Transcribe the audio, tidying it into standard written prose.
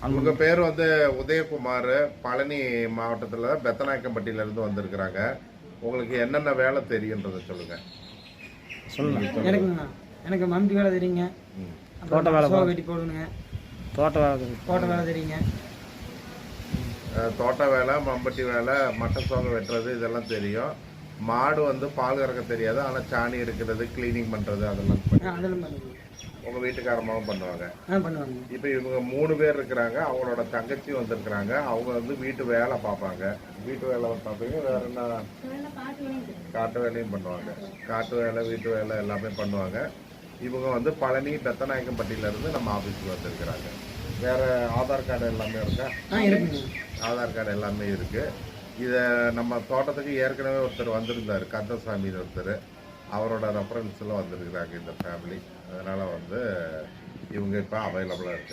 உங்க பேர் வந்து உதயகுமார், பழனி மாவட்டத்தில் பெத்தநாயக்கம்பட்டியிலேருந்து வந்திருக்கிறாங்க. உங்களுக்கு என்னென்ன வேலை தெரியுன்றதை சொல்லுங்க. எனக்கு மம்பி வேலை தெரியுங்க. தோட்ட வேலை வெட்டி போடணுங்க. தோட்ட வேலை தெரியுங்க. தோட்ட வேலை, மம்பட்டி வேலை, மட்டை சோகை வெட்டுறது இதெல்லாம் தெரியும். மாடு வந்து பால் கறக்க தெரியாது, ஆனால் சாணி எடுக்கிறது, கிளீனிங் பண்ணுறது அதெல்லாம் உங்கள் வீட்டுக்காரமாவும் பண்ணுவாங்க. இப்போ இவங்க 3 பேர் இருக்கிறாங்க. அவங்களோட தங்கச்சி வந்திருக்கிறாங்க. அவங்க வந்து வீட்டு வேலை பார்ப்பாங்க. வீட்டு வேலை பார்ப்பீங்க, வேற என்ன காட்டு வேலையும் பண்ணுவாங்க. காட்டு வேலை, வீட்டு வேலை எல்லாமே பண்ணுவாங்க. இவங்க வந்து பழனி பெத்தநாயக்கம்பட்டியிலேருந்து நம்ம ஆஃபீஸுக்கு வந்திருக்கிறாங்க. வேற ஆதார் கார்டு எல்லாமே இருக்கா? ஆதார் கார்டு எல்லாமே இருக்குது. இதை நம்ம தோட்டத்துக்கு ஏற்கனவே ஒருத்தர் வந்திருந்தார், கந்தசாமின்னு ஒருத்தர். அவரோட ரெஃபரன்ஸில் வந்திருக்கிறாங்க இந்த ஃபேமிலி. அதனால் வந்து இவங்க இப்போ அவைலபிளாக இருக்குது.